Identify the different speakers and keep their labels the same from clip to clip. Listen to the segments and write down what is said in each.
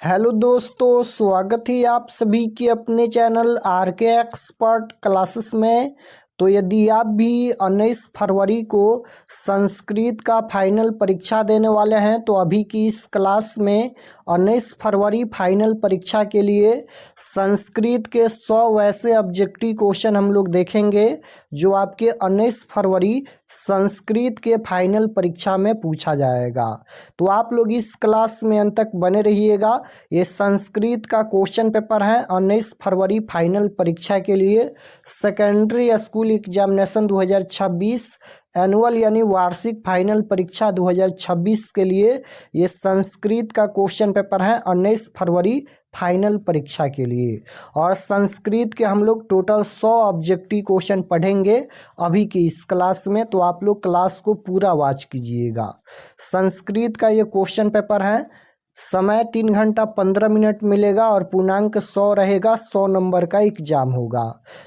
Speaker 1: Hello दोस्तों, स्वागत है आप सभी के अपने चैनल आर के एक्सपर्ट क्लासेस में। तो यदि आप भी 19 फरवरी को संस्कृत का फाइनल परीक्षा देने वाले हैं तो अभी की इस क्लास में 19 फरवरी फाइनल परीक्षा के लिए संस्कृत के 100 वैसे ऑब्जेक्टिव क्वेश्चन हम लोग देखेंगे जो आपके 19 फरवरी संस्कृत के फाइनल परीक्षा में पूछा जाएगा। तो आप लोग इस क्लास में अंत तक बने रहिएगा। ये संस्कृत का क्वेश्चन पेपर है 19 फरवरी फाइनल परीक्षा के लिए सेकेंडरी स्कूल एग्जामिनेशन 2026 एनुअल यानी वार्षिक फाइनल परीक्षा 2026 के लिए ये संस्कृत का क्वेश्चन पेपर है 19 फरवरी फाइनल परीक्षा के लिए। और संस्कृत के हम लोग टोटल 100 ऑब्जेक्टिव क्वेश्चन पढ़ेंगे अभी की इस क्लास में, तो आप लोग क्लास को पूरा वॉच कीजिएगा। संस्कृत का ये क्वेश्चन पेपर है, समय 3 घंटा 15 मिनट मिलेगा और पूर्णांक 100 रहेगा। 100 नंबर का एग्जाम होगा।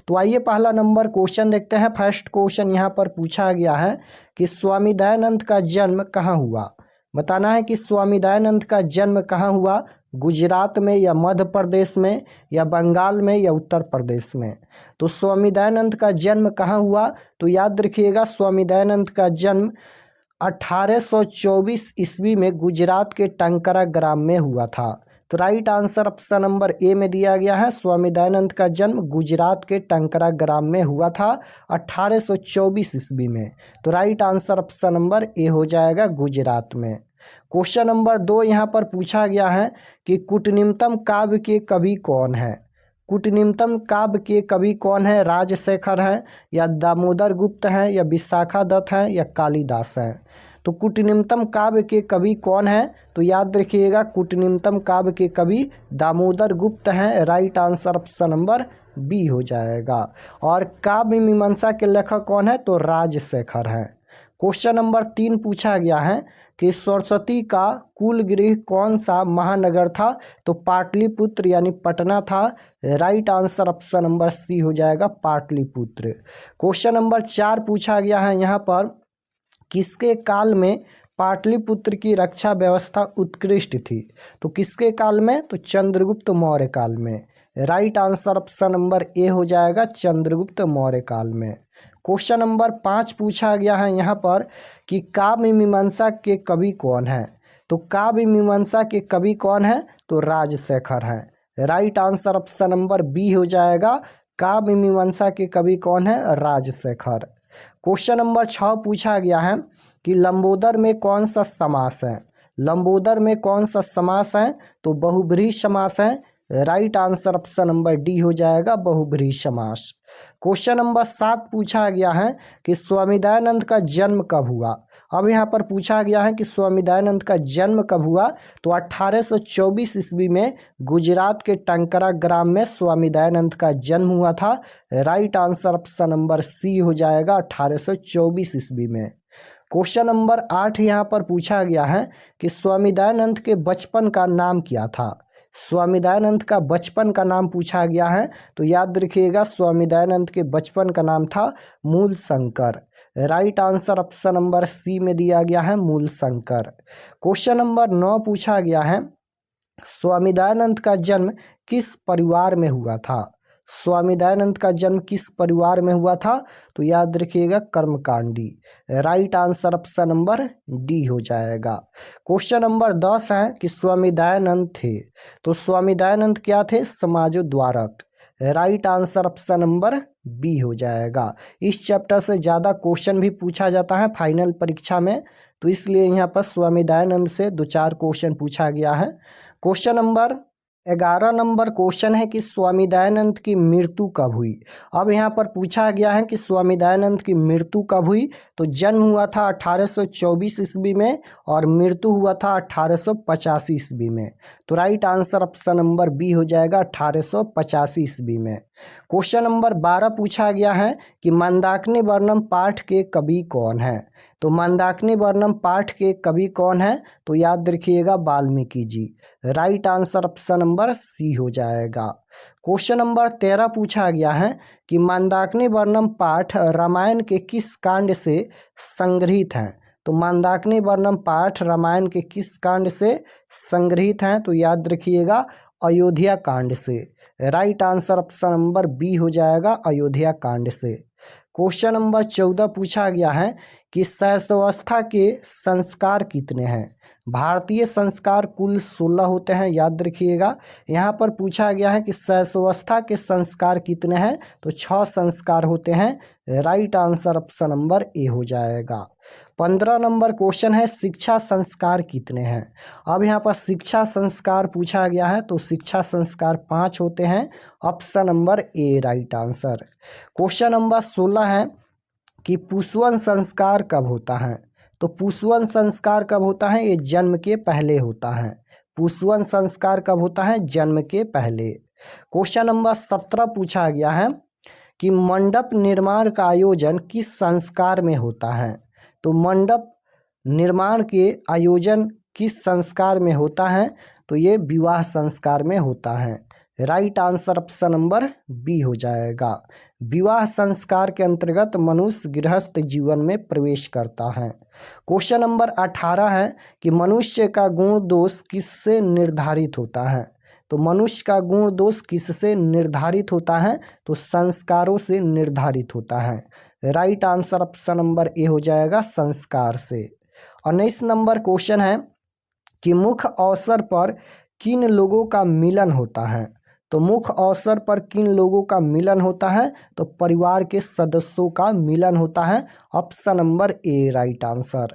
Speaker 1: तो आइए पहला नंबर क्वेश्चन देखते हैं। फर्स्ट क्वेश्चन यहाँ पर पूछा गया है कि स्वामी दयानंद का जन्म कहाँ हुआ। बताना है कि स्वामी दयानंद का जन्म कहाँ हुआ, गुजरात में या मध्य प्रदेश में या बंगाल में या उत्तर प्रदेश में। तो स्वामी दयानंद का जन्म कहाँ हुआ, तो याद रखिएगा स्वामी दयानंद का जन्म 1824 ईस्वी में गुजरात के टंकारा ग्राम में हुआ था। तो राइट आंसर ऑप्शन नंबर ए में दिया गया है। स्वामी दयानंद का जन्म गुजरात के टंकारा ग्राम में हुआ था 1824 ईस्वी में। तो right answer option number A हो जाएगा, गुजरात में। क्वेश्चन नंबर 2 यहाँ पर पूछा गया है कि कुटनिम्नतम काव्य के कवि कौन है। कुटनिम्नतम काव्य के कवि कौन है, राजशेखर हैं या दामोदर गुप्त हैं या विशाखा दत्त हैं या कालिदास हैं। तो कुटनिम्नतम काव्य के कवि कौन है, तो याद रखिएगा कुटनिम्नतम काव्य के कवि दामोदर गुप्त हैं। Right answer option number B हो जाएगा। और काव्य मीमांसा के लेखक कौन है, तो राजशेखर हैं। क्वेश्चन नंबर 3 पूछा गया है कि सरस्वती का कुल गृह कौन सा महानगर था, तो पाटलिपुत्र यानी पटना था। Right answer option number C हो जाएगा, पाटलिपुत्र। क्वेश्चन नंबर 4 पूछा गया है यहाँ पर किसके काल में पाटलिपुत्र की रक्षा व्यवस्था उत्कृष्ट थी। तो किसके काल में, तो चंद्रगुप्त मौर्य काल में। Right answer option number A हो जाएगा, चंद्रगुप्त मौर्य काल में। क्वेश्चन नंबर 5 पूछा गया है यहाँ पर कि काव्य मीमांसा के कवि कौन है। तो काव्य मीमांसा के कवि कौन है, तो राजशेखर हैं। Right answer option number B हो जाएगा, काव्य मीमांसा के कवि कौन है, राजशेखर। क्वेश्चन नंबर 6 पूछा गया है कि लंबोदर में कौन सा समास है। लंबोदर में कौन सा समास है, तो बहुब्रीहि समास है। Right answer option number D हो जाएगा, बहुब्रीहि समास। क्वेश्चन नंबर 7 पूछा गया है कि स्वामी दयानंद का जन्म कब हुआ। अब यहाँ पर पूछा गया है कि स्वामी दयानंद का जन्म कब हुआ, तो 1824 ईस्वी में गुजरात के टंकारा ग्राम में स्वामी दयानंद का जन्म हुआ था। Right answer option number C हो जाएगा, 1824 ईस्वी में। क्वेश्चन नंबर 8 यहाँ पर पूछा गया है कि स्वामी दयानंद के बचपन का नाम क्या था। स्वामी दयानंद का बचपन का नाम पूछा गया है, तो याद रखिएगा स्वामी दयानंद के बचपन का नाम था Mulshankar. Right answer option number C में दिया गया है, मूलशंकर। क्वेश्चन नंबर 9 पूछा गया है स्वामी दयानंद का जन्म किस परिवार में हुआ था। स्वामी दयानंद का जन्म किस परिवार में हुआ था, तो याद रखिएगा कर्मकांडी। Right answer option number D हो जाएगा। क्वेश्चन नंबर 10 है कि स्वामी दयानंद थे, तो स्वामी दयानंद क्या थे, समाजोद्धारक। Right answer option number B हो जाएगा। इस चैप्टर से ज़्यादा क्वेश्चन भी पूछा जाता है फाइनल परीक्षा में, तो इसलिए यहाँ पर स्वामी दयानंद से 2-4 क्वेश्चन पूछा गया है। क्वेश्चन नंबर 11 नंबर क्वेश्चन है कि स्वामी दयानंद की मृत्यु कब हुई। अब यहाँ पर पूछा गया है कि स्वामी दयानंद की मृत्यु कब हुई, तो जन्म हुआ था 1824 ईस्वी में और मृत्यु हुआ था 1885 ईस्वी में। तो right answer option number B हो जाएगा, 1885 ईस्वी में। क्वेश्चन नंबर 12 पूछा गया है कि मंदाकिनी वर्णम पाठ के कवि कौन है। तो मंदाकिनी वर्णम पाठ के कवि कौन है, तो याद रखिएगा Valmiki ji. Right answer option number C हो जाएगा। क्वेश्चन नंबर 13 पूछा गया है कि मंदाकिनी वर्णम पाठ रामायण के किस कांड से संग्रहित हैं। तो मंदाकिनी वर्णम पाठ रामायण के किस कांड से संग्रहित हैं? तो याद रखिएगा अयोध्या कांड से। Right answer option number B हो जाएगा अयोध्या कांड से। क्वेश्चन नंबर 14 पूछा गया है कि शैशवावस्था के संस्कार कितने हैं? भारतीय संस्कार कुल 16 होते हैं, याद रखिएगा। यहाँ पर पूछा गया है कि शैशवावस्था के संस्कार कितने हैं? तो 6 संस्कार होते हैं। Right answer option number A हो जाएगा। 15 नंबर क्वेश्चन है शिक्षा संस्कार कितने हैं? अब यहाँ पर शिक्षा संस्कार पूछा गया है, तो शिक्षा संस्कार 5 होते हैं। Option number A right answer. Question number 16 है कि पुष्पवन संस्कार कब होता है? तो पुष्पवन संस्कार कब होता है? ये जन्म के पहले होता है। पुष्पवन संस्कार कब होता है? जन्म के पहले। क्वेश्चन नंबर 17 पूछा गया है कि मंडप निर्माण का आयोजन किस संस्कार में होता है? तो मंडप निर्माण के आयोजन किस संस्कार में होता है? तो ये विवाह संस्कार में होता है। Right answer option number B हो जाएगा। विवाह संस्कार के अंतर्गत मनुष्य गृहस्थ जीवन में प्रवेश करता है। क्वेश्चन नंबर 18 है कि मनुष्य का गुण दोष किससे निर्धारित होता है? तो मनुष्य का गुण दोष किससे निर्धारित होता है? तो संस्कारों से निर्धारित होता है। Right answer option number A हो जाएगा संस्कार से। 19 नंबर क्वेश्चन है कि मुख्य अवसर पर किन लोगों का मिलन होता है? तो मुख्य अवसर पर किन लोगों का मिलन होता है? तो परिवार के सदस्यों का मिलन होता है। Option number A right answer.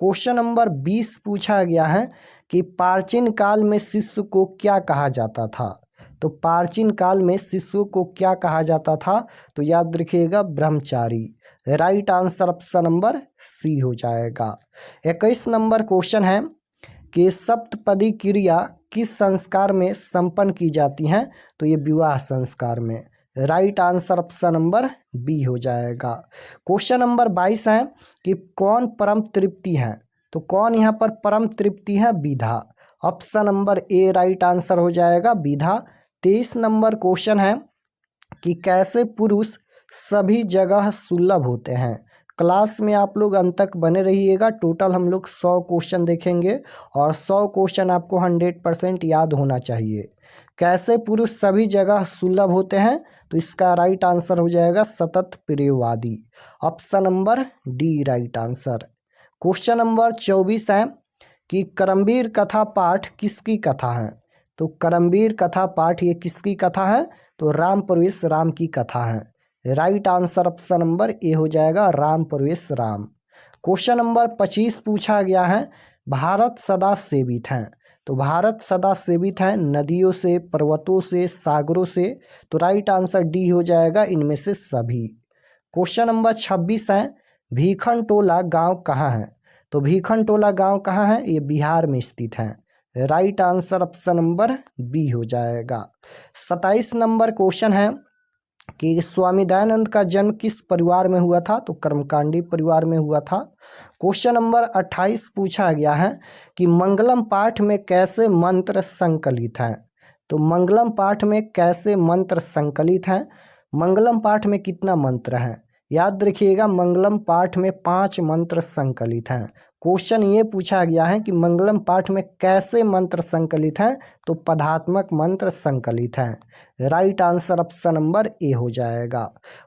Speaker 1: Question number 20 पूछा गया है कि प्राचीन काल में शिशु को क्या कहा जाता था? तो प्राचीन काल में शिशु को क्या कहा जाता था? तो याद रखिएगा ब्रह्मचारी। Right answer option number C हो जाएगा। 21 नंबर क्वेश्चन है कि सप्तपदी क्रिया किस संस्कार में संपन्न की जाती हैं? तो ये विवाह संस्कार में। Right answer option number B हो जाएगा। क्वेश्चन नंबर 22 है कि कौन परम तृप्ति है? तो कौन यहाँ पर परम तृप्ति है? विधा। Option number A right answer हो जाएगा विधा। 23 नंबर क्वेश्चन है कि कैसे पुरुष सभी जगह सुलभ होते हैं? क्लास में आप लोग अंत तक बने रहिएगा। टोटल हम लोग 100 क्वेश्चन देखेंगे और 100 क्वेश्चन आपको 100% याद होना चाहिए। कैसे पुरुष सभी जगह सुलभ होते हैं? तो इसका राइट आंसर हो जाएगा सतत प्रियवादी। Option number D right answer. Question number 24 है कि करमवीर कथा पाठ किसकी कथा है? तो करमवीर कथा पाठ ये किसकी कथा है? तो राम प्रवेश राम की कथा है। Right answer option number A हो जाएगा राम प्रवेश राम। क्वेश्चन नंबर 25 पूछा गया है भारत सदा सेवित है। तो भारत सदा सेवित है नदियों से, पर्वतों से, सागरों से। तो राइट आंसर डी हो जाएगा इनमें से सभी। क्वेश्चन नंबर 26 है भीखनटोला गांव कहाँ है? तो भीखनटोला गांव कहाँ है? ये बिहार में स्थित है। Right answer option number B हो जाएगा। 27 नंबर क्वेश्चन है कि स्वामी दयानंद का जन्म किस परिवार में हुआ था? तो कर्मकांडी परिवार में हुआ था। क्वेश्चन नंबर 28 पूछा गया है कि मंगलम पाठ में कैसे मंत्र संकलित हैं? तो मंगलम पाठ में कैसे मंत्र संकलित हैं? मंगलम पाठ में कितना मंत्र है? याद रखिएगा मंगलम पाठ में 5 मंत्र संकलित हैं। क्वेश्चन ये पूछा गया है कि मंगलम पाठ में कैसे मंत्र संकलित हैं? तो पदात्मक मंत्र संकलित हैं। Right answer option number A हो जाएगा।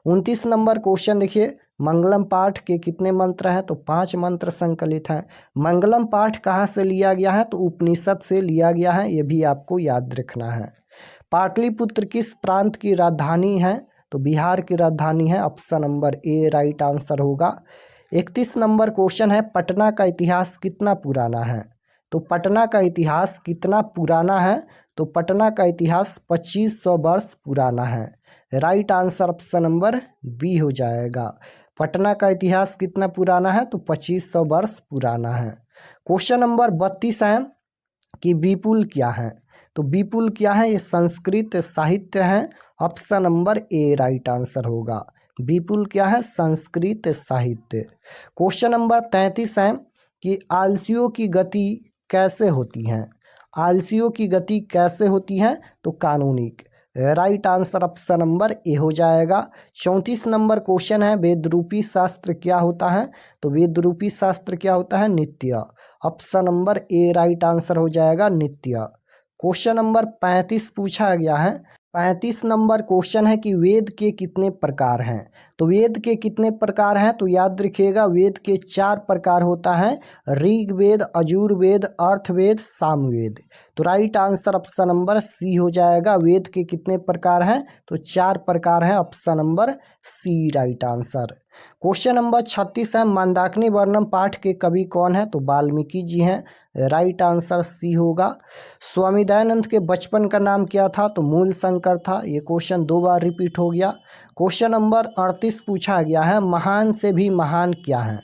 Speaker 1: 29 नंबर क्वेश्चन देखिए मंगलम पाठ के कितने मंत्र हैं? तो 5 मंत्र संकलित हैं। मंगलम पाठ कहाँ से लिया गया है? तो उपनिषद से लिया गया है, ये भी आपको याद रखना है। पाटलिपुत्र किस प्रांत की राजधानी है? तो बिहार की राजधानी है। Option number A right answer होगा। 31 नंबर क्वेश्चन है पटना का इतिहास कितना पुराना है? तो पटना का इतिहास कितना पुराना है? तो पटना का इतिहास 2500 वर्ष पुराना है। Right answer option number B हो जाएगा। पटना का इतिहास कितना पुराना है? तो 2500 वर्ष पुराना है। क्वेश्चन नंबर 32 है कि विपुल क्या है? तो विपुल क्या है? ये संस्कृत साहित्य है। Option number A right answer होगा। विपुल क्या है? संस्कृत साहित्य। क्वेश्चन नंबर 33 है कि आलसियों की गति कैसे होती है? आलसियों की गति कैसे होती है? तो कानूनिक। Right answer option number A हो जाएगा। 34 नंबर क्वेश्चन है, वेद रूपी शास्त्र क्या होता है? तो वेद रूपी शास्त्र क्या होता है? नित्य। Option number A right answer हो जाएगा, नित्य। क्वेश्चन नंबर 35 पूछा गया है। 35 नंबर क्वेश्चन है कि वेद के कितने प्रकार हैं? तो वेद के कितने प्रकार हैं? तो याद रखिएगा, वेद के 4 प्रकार होता है, ऋग्वेद, यजुर्वेद, अर्थवेद, सामवेद। तो right answer option number C हो जाएगा। वेद के कितने प्रकार हैं? तो 4 प्रकार हैं, option number C right answer. Question number 36 है, मंदाकिनी वर्णम पाठ के कवि कौन है? तो वाल्मीकि जी हैं, राइट आंसर सी होगा। स्वामी दयानंद के बचपन का नाम क्या था? तो मूल शंकर था। ये क्वेश्चन 2 बार रिपीट हो गया। क्वेश्चन नंबर 38 पूछा गया है, महान से भी महान क्या है?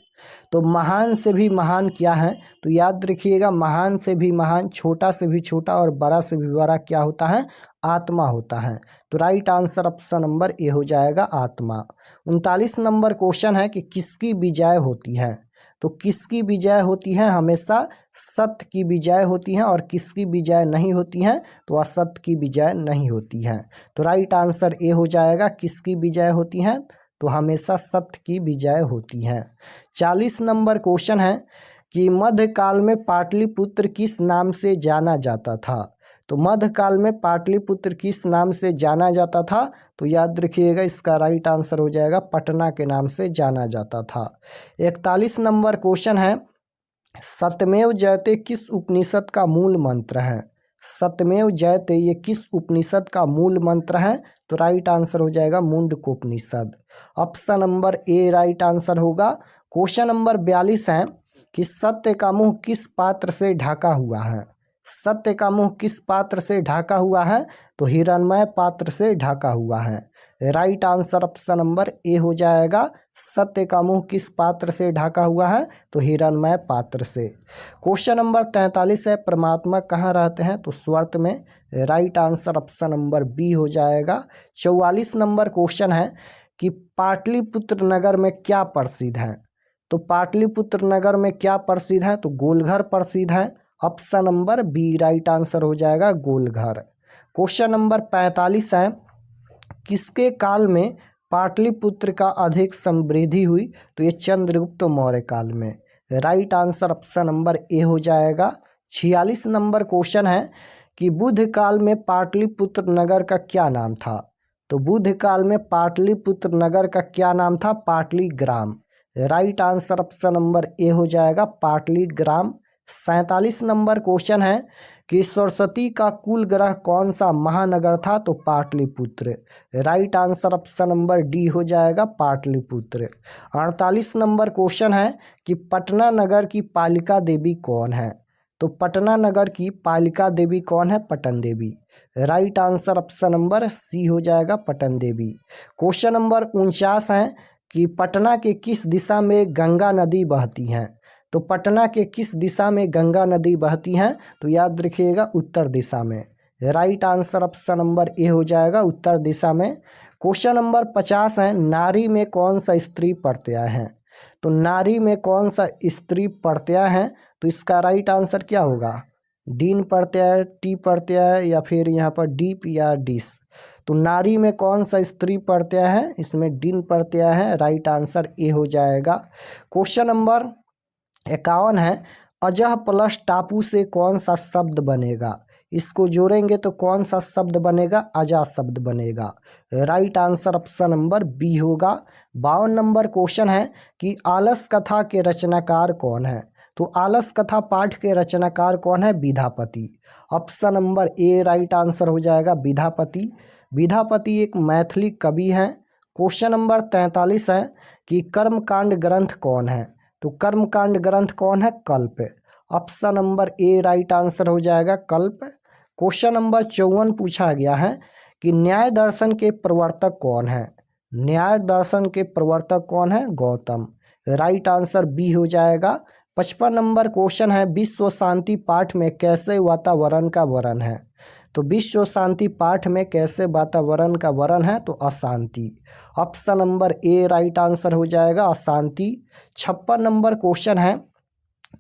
Speaker 1: तो महान से भी महान क्या है? तो याद रखिएगा, महान से भी महान, छोटा से भी छोटा और बड़ा से भी बड़ा क्या होता है? आत्मा होता है। तो right answer option number A हो जाएगा, आत्मा। 39 नंबर क्वेश्चन है कि किसकी विजय होती है? तो किसकी विजय होती है? हमेशा सत्य की विजय होती है। और किसकी विजय नहीं होती है? तो असत्य की विजय नहीं होती है। तो राइट आंसर ए हो जाएगा, किसकी विजय होती है? तो हमेशा सत्य की विजय होती है। 40 नंबर क्वेश्चन है कि मध्यकाल में पाटलिपुत्र किस नाम से जाना जाता था? तो मध्यकाल में पाटलिपुत्र किस नाम से जाना जाता था? तो याद रखिएगा, इसका राइट आंसर हो जाएगा, पटना के नाम से जाना जाता था। 41 नंबर क्वेश्चन है, सत्यमेव जयते किस उपनिषद का मूल मंत्र है? सत्यमेव जयते ये किस उपनिषद का मूल मंत्र है? तो राइट आंसर हो जाएगा, मुंडकोपनिषद। Option number A right answer होगा। क्वेश्चन नंबर 42 है कि सत्य का मुंह किस पात्र से ढका हुआ है? सत्य का मुंह किस पात्र से ढका हुआ है? तो हिरण्मय पात्र से ढका हुआ है। Right answer option number A हो जाएगा। सत्य का मुंह किस पात्र से ढका हुआ है? तो हिरण्मय पात्र से। क्वेश्चन नंबर 43 है, परमात्मा कहाँ रहते हैं? तो स्वर्ग में। Right answer option number B हो जाएगा। 44 नंबर क्वेश्चन है कि पाटलिपुत्र नगर में क्या प्रसिद्ध है? तो पाटलिपुत्र नगर में क्या प्रसिद्ध है? तो गोलघर प्रसिद्ध है। Option number B right answer हो जाएगा, गोलघर। क्वेश्चन नंबर 45 है, किसके काल में पाटलिपुत्र का अधिक समृद्धि हुई? तो ये चंद्रगुप्त मौर्य काल में। Right answer option number A हो जाएगा। 46 नंबर क्वेश्चन है कि बुद्ध काल में पाटलिपुत्र नगर का क्या नाम था? तो बुद्ध काल में पाटलिपुत्र नगर का क्या नाम था? Pataligram. Right answer option number A हो जाएगा, पाटलीग्राम। 47 नंबर क्वेश्चन है कि सरस्वती का कुल ग्रह कौन सा महानगर था? तो Pataliputra. Right answer option number D हो जाएगा, पाटलिपुत्र। 48 नंबर क्वेश्चन है कि पटना नगर की पालिका देवी कौन है? तो पटना नगर की पालिका देवी कौन है? Patan Devi. Right answer option number C हो जाएगा, पटन देवी। क्वेश्चन नंबर 49 है कि पटना के किस दिशा में गंगा नदी बहती है? तो पटना के किस दिशा में गंगा नदी बहती है? तो याद रखिएगा, उत्तर दिशा में। Right answer option number A हो जाएगा, उत्तर दिशा में। क्वेश्चन नंबर 50 है, नारी में कौन सा स्त्री प्रत्यय है? तो नारी में कौन सा स्त्री प्रत्यय है? तो इसका राइट आंसर क्या होगा? डीन प्रत्यय, टी प्रत्यय, या फिर यहाँ पर डीप या डिस। तो नारी में कौन सा स्त्री प्रत्यय है? इसमें डीन प्रत्यय है। राइट आंसर ए हो जाएगा। क्वेश्चन नंबर 51 है, अजह प्लस टापू से कौन सा शब्द बनेगा? इसको जोड़ेंगे तो कौन सा शब्द बनेगा? अजा शब्द बनेगा। Right answer option number B होगा। 52 नंबर क्वेश्चन है कि आलस कथा के रचनाकार कौन है? तो आलस कथा पाठ के रचनाकार कौन है? Vidyapati. Option number A right answer हो जाएगा, विधापति। विधापति एक मैथिली कवि हैं। क्वेश्चन नंबर 43 है कि कर्मकांड ग्रंथ कौन है? तो कर्मकांड ग्रंथ कौन है? कल्प। Option number A right answer हो जाएगा, कल्प। क्वेश्चन नंबर 54 पूछा गया है कि न्याय दर्शन के प्रवर्तक कौन है? न्याय दर्शन के प्रवर्तक कौन है? गौतम। राइट आंसर बी हो जाएगा। 55 नंबर क्वेश्चन है, विश्व शांति पाठ में कैसे वातावरण का वर्णन है? तो विश्व शांति पाठ में कैसे वातावरण का वर्णन है? तो अशांति। Option number A right answer हो जाएगा, अशांति। 56 नंबर क्वेश्चन है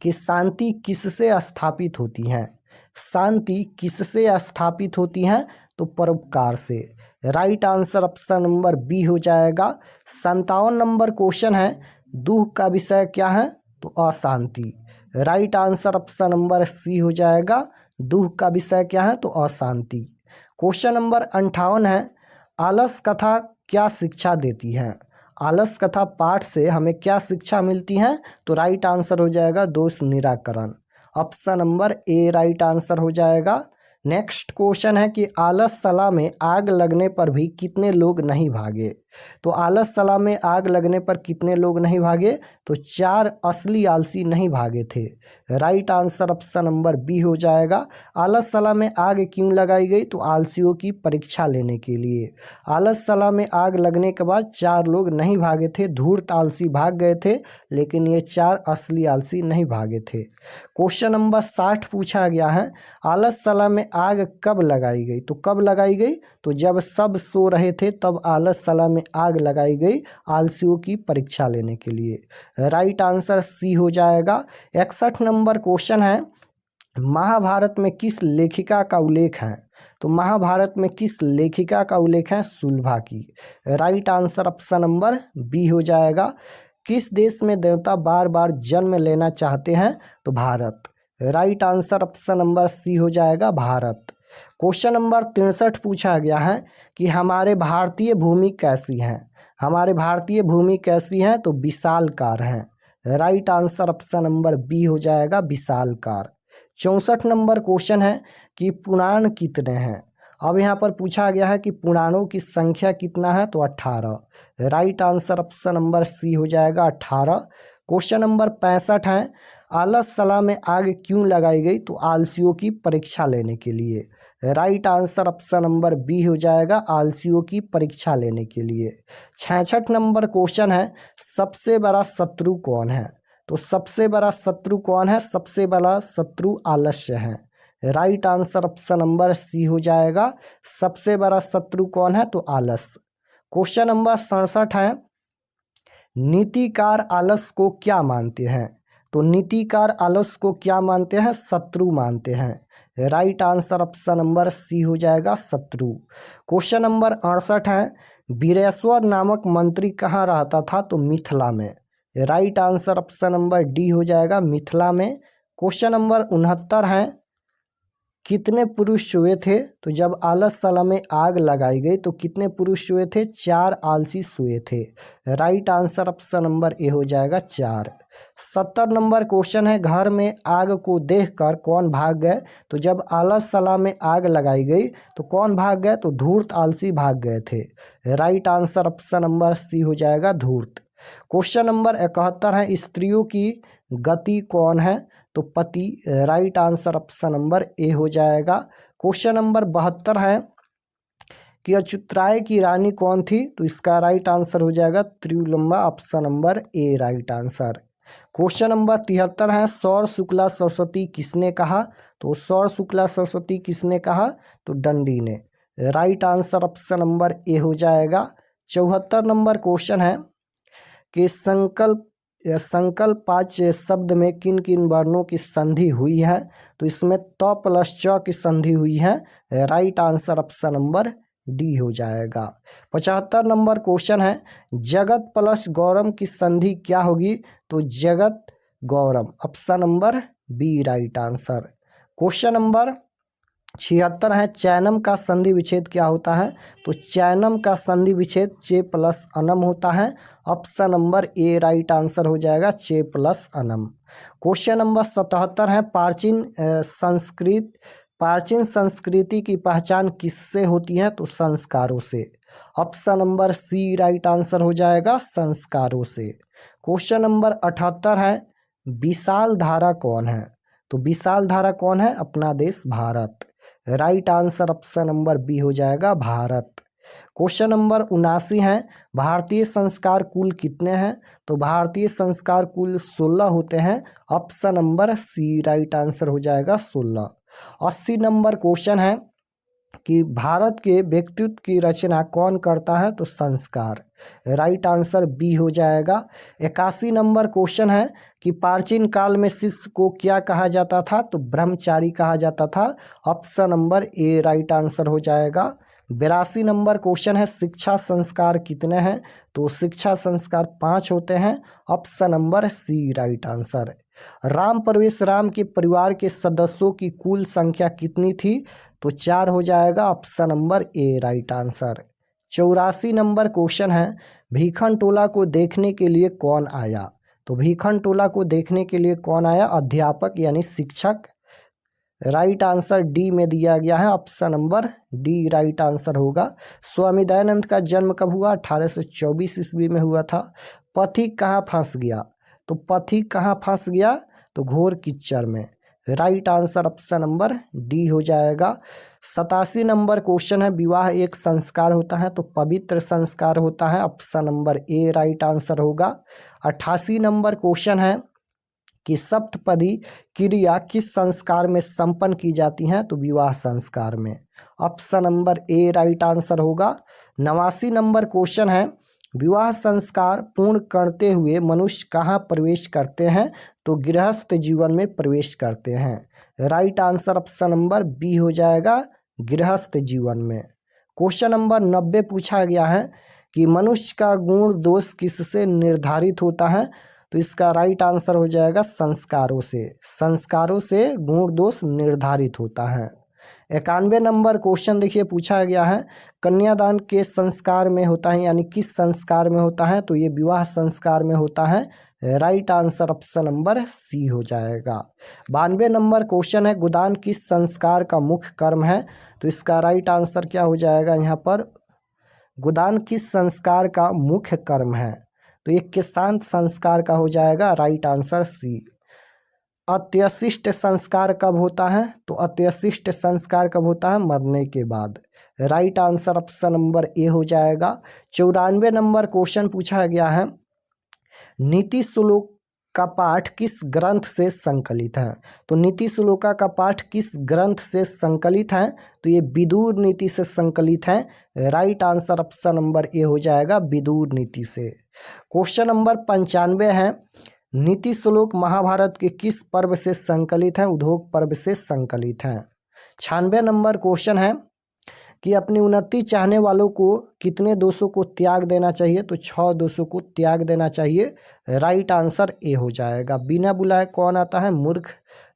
Speaker 1: कि शांति किससे स्थापित होती है? शांति किससे स्थापित होती है? तो परोपकार से। Right answer option number B हो जाएगा। 57 नंबर क्वेश्चन है, दुख का विषय क्या है? तो अशांति। Right answer option number C हो जाएगा। दुख का विषय क्या है? तो अशांति। क्वेश्चन नंबर 58 है, आलस कथा क्या शिक्षा देती है? आलस कथा पाठ से हमें क्या शिक्षा मिलती है? तो राइट आंसर हो जाएगा दोष निराकरण। Option number A right answer हो जाएगा। नेक्स्ट क्वेश्चन है कि आलसशाला में आग लगने पर भी कितने लोग नहीं भागे? तो आलसशाला में आग लगने पर कितने लोग नहीं भागे? तो 4 असली आलसी नहीं भागे थे। Right answer option number B हो जाएगा। आलसशाला में आग क्यों लगाई गई? तो आलसियों की परीक्षा लेने के लिए। आलसशाला में आग लगने के बाद 4 लोग नहीं भागे थे, धूर्त आलसी भाग गए थे, लेकिन ये 4 असली आलसी नहीं भागे थे। क्वेश्चन नंबर 60 पूछा गया है, आलसशाला में आग कब लगाई गई? तो कब लगाई गई? तो जब सब सो रहे थे तब आलसशाला में आग लगाई गई, आलसियों की परीक्षा लेने के लिए। राइट आंसर सी हो जाएगा। 61 नंबर क्वेश्चन है, महाभारत में किस लेखिका का उल्लेख है? तो महाभारत में किस लेखिका का उल्लेख है? सुलभा की। Right answer option number B हो जाएगा। किस देश में देवता बार बार जन्म लेना चाहते हैं? तो Bharat. Right answer option number C हो जाएगा, भारत। क्वेश्चन नंबर 63 पूछा गया है कि हमारे भारतीय भूमि कैसी है? हमारे भारतीय भूमि कैसी है? तो विशालकार है। Right answer option number B हो जाएगा, विशालकार। 64 नंबर क्वेश्चन है कि पुराण कितने हैं? अब यहाँ पर पूछा गया है कि पुराणों की संख्या कितना है? तो 18। Right answer option number C हो जाएगा, 18। क्वेश्चन नंबर 65 है, आलसशाला में आग क्यों लगाई गई? तो आलसियों की परीक्षा लेने के लिए। Right answer option number B हो जाएगा, आलसियों की परीक्षा लेने के लिए। 66 नंबर क्वेश्चन है, सबसे बड़ा शत्रु कौन है? तो सबसे बड़ा शत्रु कौन है? सबसे बड़ा शत्रु आलस्य है। Right answer option number C हो जाएगा, सबसे बड़ा शत्रु कौन है? तो आलस। क्वेश्चन नंबर 67 है, नीतिकार आलस को क्या मानते हैं? तो नीतिकार आलस को क्या मानते हैं? शत्रु मानते हैं। Right answer option number C हो जाएगा, शत्रु। क्वेश्चन नंबर 68 है, वीरेश्वर नामक मंत्री कहाँ रहता था? तो मिथिला में। Right answer option number D हो जाएगा, मिथिला में। क्वेश्चन नंबर 69 है, कितने पुरुष सोए थे? तो जब आलसशाला में आग लगाई गई तो कितने पुरुष सोए थे? 4 आलसी सोए थे। Right answer option number A हो जाएगा, 4। 70 नंबर क्वेश्चन है, घर में आग को देखकर कौन भाग गए? तो जब आलसशाला में आग लगाई गई तो कौन भाग गए? तो धूर्त आलसी भाग गए थे। Right answer option number C हो जाएगा, धूर्त। क्वेश्चन नंबर 71 है, स्त्रियों की गति कौन है? तो पति। Right answer option number A हो जाएगा। क्वेश्चन नंबर 72 है कि अच्युतराय की रानी कौन थी? तो इसका राइट आंसर हो जाएगा त्रिउलम्बा, option number A right answer. Question number 73 है, सौर शुक्ला सरस्वती किसने कहा? तो सौर शुक्ला सरस्वती किसने कहा? तो दंडी ने। Right answer option number A हो जाएगा। 74 नंबर क्वेश्चन है कि संकल्पवाच्य शब्द में किन किन वर्णों की संधि हुई है? तो इसमें त प्लस च की संधि हुई है। Right answer option number D हो जाएगा। 75 नंबर क्वेश्चन है, जगत प्लस गौरम की संधि क्या होगी? तो जगत गौरम, option number B right answer. Question number 76 है, चैनम का संधि विच्छेद क्या होता है? तो चैनम का संधि विच्छेद चे प्लस अनम होता है। Option number A right answer हो जाएगा, चे प्लस अनम। क्वेश्चन नंबर 77 है, प्राचीन संस्कृति की पहचान किससे होती है? तो संस्कारों से। Option number C right answer हो जाएगा, संस्कारों से। क्वेश्चन नंबर 78 है, विशाल धारा कौन है? तो विशाल धारा कौन है? अपना देश Bharat. Right answer option number B हो जाएगा, भारत। क्वेश्चन नंबर 79 है, भारतीय संस्कार कुल कितने हैं? तो भारतीय संस्कार कुल 16 होते हैं। Option number C right answer हो जाएगा, 16। 80 नंबर क्वेश्चन है, कि भारत के व्यक्तित्व की रचना कौन करता है, तो संस्कार। राइट आंसर बी हो जाएगा। 81 नंबर क्वेश्चन है कि प्राचीन काल में शिष्य को क्या कहा जाता था, तो ब्रह्मचारी कहा जाता था। Option number A right answer हो जाएगा। 82 नंबर क्वेश्चन है शिक्षा संस्कार कितने हैं, तो शिक्षा संस्कार 5 होते हैं। Option number C right answer. Ram प्रवेश राम के परिवार के सदस्यों की कुल संख्या कितनी थी, तो 4 हो जाएगा। Option number A right answer. 84 number question है भीखन टोला को देखने के लिए कौन आया, तो भीखन टोला को देखने के लिए कौन आया, अध्यापक यानी शिक्षक। राइट आंसर डी में दिया गया है। Option number D right answer होगा। स्वामी दयानंद का जन्म कब हुआ, 1824 ईस्वी में हुआ था। पथिक कहाँ फंस गया, तो पथिक कहाँ फंस गया, तो घोर कीचड़ में। Right answer option number D हो जाएगा। 87 नंबर क्वेश्चन है विवाह एक संस्कार होता है, तो पवित्र संस्कार होता है। Option number A right answer होगा। 88 नंबर क्वेश्चन है कि सप्तपदी क्रिया किस संस्कार में संपन्न की जाती हैं, तो विवाह संस्कार में। Option number A right answer होगा। 89 नंबर क्वेश्चन है विवाह संस्कार पूर्ण करते हुए मनुष्य कहाँ प्रवेश करते हैं, तो गृहस्थ जीवन में प्रवेश करते हैं। Right answer option number B हो जाएगा, गृहस्थ जीवन में। क्वेश्चन नंबर 90 पूछा गया है कि मनुष्य का गुण दोष किससे निर्धारित होता है, तो इसका राइट आंसर हो जाएगा संस्कारों से। संस्कारों से गुण दोष निर्धारित होता है। 91 नंबर क्वेश्चन देखिए पूछा गया है कन्यादान के संस्कार में होता है, यानी किस संस्कार में होता है, तो ये विवाह संस्कार में होता है। Right answer option number C हो जाएगा। 92 नंबर क्वेश्चन है गोदान किस संस्कार का मुख्य कर्म है, तो इसका राइट आंसर क्या हो जाएगा यहाँ पर, गोदान किस संस्कार का मुख्य कर्म है, तो ये किसांत संस्कार का हो जाएगा। Right answer C. अत्यशिष्ट संस्कार कब होता है, तो अत्यशिष्ट संस्कार कब होता है, मरने के बाद। Right answer option number A हो जाएगा। 94 नंबर क्वेश्चन पूछा गया है नीति श्लोक का पाठ किस ग्रंथ से संकलित है, तो नीति श्लोका का पाठ किस ग्रंथ से संकलित है, तो ये विदुर नीति से संकलित है। Right answer option number A हो जाएगा, विदुर नीति से। क्वेश्चन नंबर 95 है नीति श्लोक महाभारत के किस पर्व से संकलित है, उद्योग पर्व से संकलित है। 96 नंबर क्वेश्चन है कि अपनी उन्नति चाहने वालों को कितने दोषों को त्याग देना चाहिए, तो 6 दोषों को त्याग देना चाहिए। राइट आंसर ए हो जाएगा। बिना बुलाए कौन आता है, मूर्ख।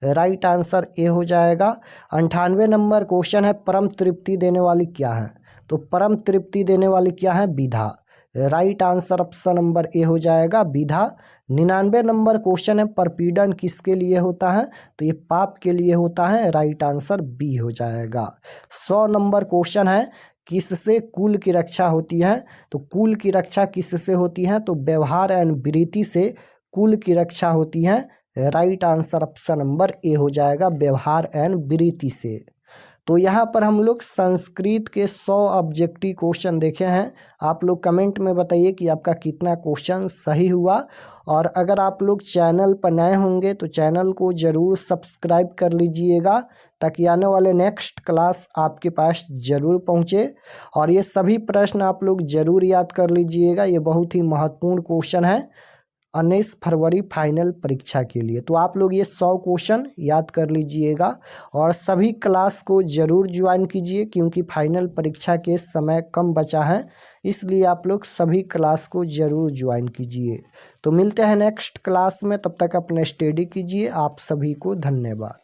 Speaker 1: राइट आंसर ए हो जाएगा। 98 नंबर क्वेश्चन है परम तृप्ति देने वाली क्या है, तो परम तृप्ति देने वाली क्या है, विधा। Right answer option number A हो जाएगा, विधा। 99 नंबर क्वेश्चन है परपीड़न किसके लिए होता है, तो ये पाप के लिए होता है। राइट आंसर बी हो जाएगा। 100 नंबर क्वेश्चन है किससे कुल की रक्षा होती है, तो कुल की रक्षा किससे होती है, तो व्यवहार एंड वृत्ति से कुल की रक्षा होती है। Right answer option number A हो जाएगा, व्यवहार एंड वृत्ति से। तो यहाँ पर हम लोग संस्कृत के 100 ऑब्जेक्टिव क्वेश्चन देखे हैं। आप लोग कमेंट में बताइए कि आपका कितना क्वेश्चन सही हुआ। और अगर आप लोग चैनल पर नए होंगे तो चैनल को ज़रूर सब्सक्राइब कर लीजिएगा, ताकि आने वाले नेक्स्ट क्लास आपके पास ज़रूर पहुँचे। और ये सभी प्रश्न आप लोग ज़रूर याद कर लीजिएगा, ये बहुत ही महत्वपूर्ण क्वेश्चन है 19 फरवरी फाइनल परीक्षा के लिए। तो आप लोग ये 100 क्वेश्चन याद कर लीजिएगा और सभी क्लास को ज़रूर ज्वाइन कीजिए, क्योंकि फाइनल परीक्षा के समय कम बचा है, इसलिए आप लोग सभी क्लास को ज़रूर ज्वाइन कीजिए। तो मिलते हैं नेक्स्ट क्लास में, तब तक अपने स्टडी कीजिए। आप सभी को धन्यवाद।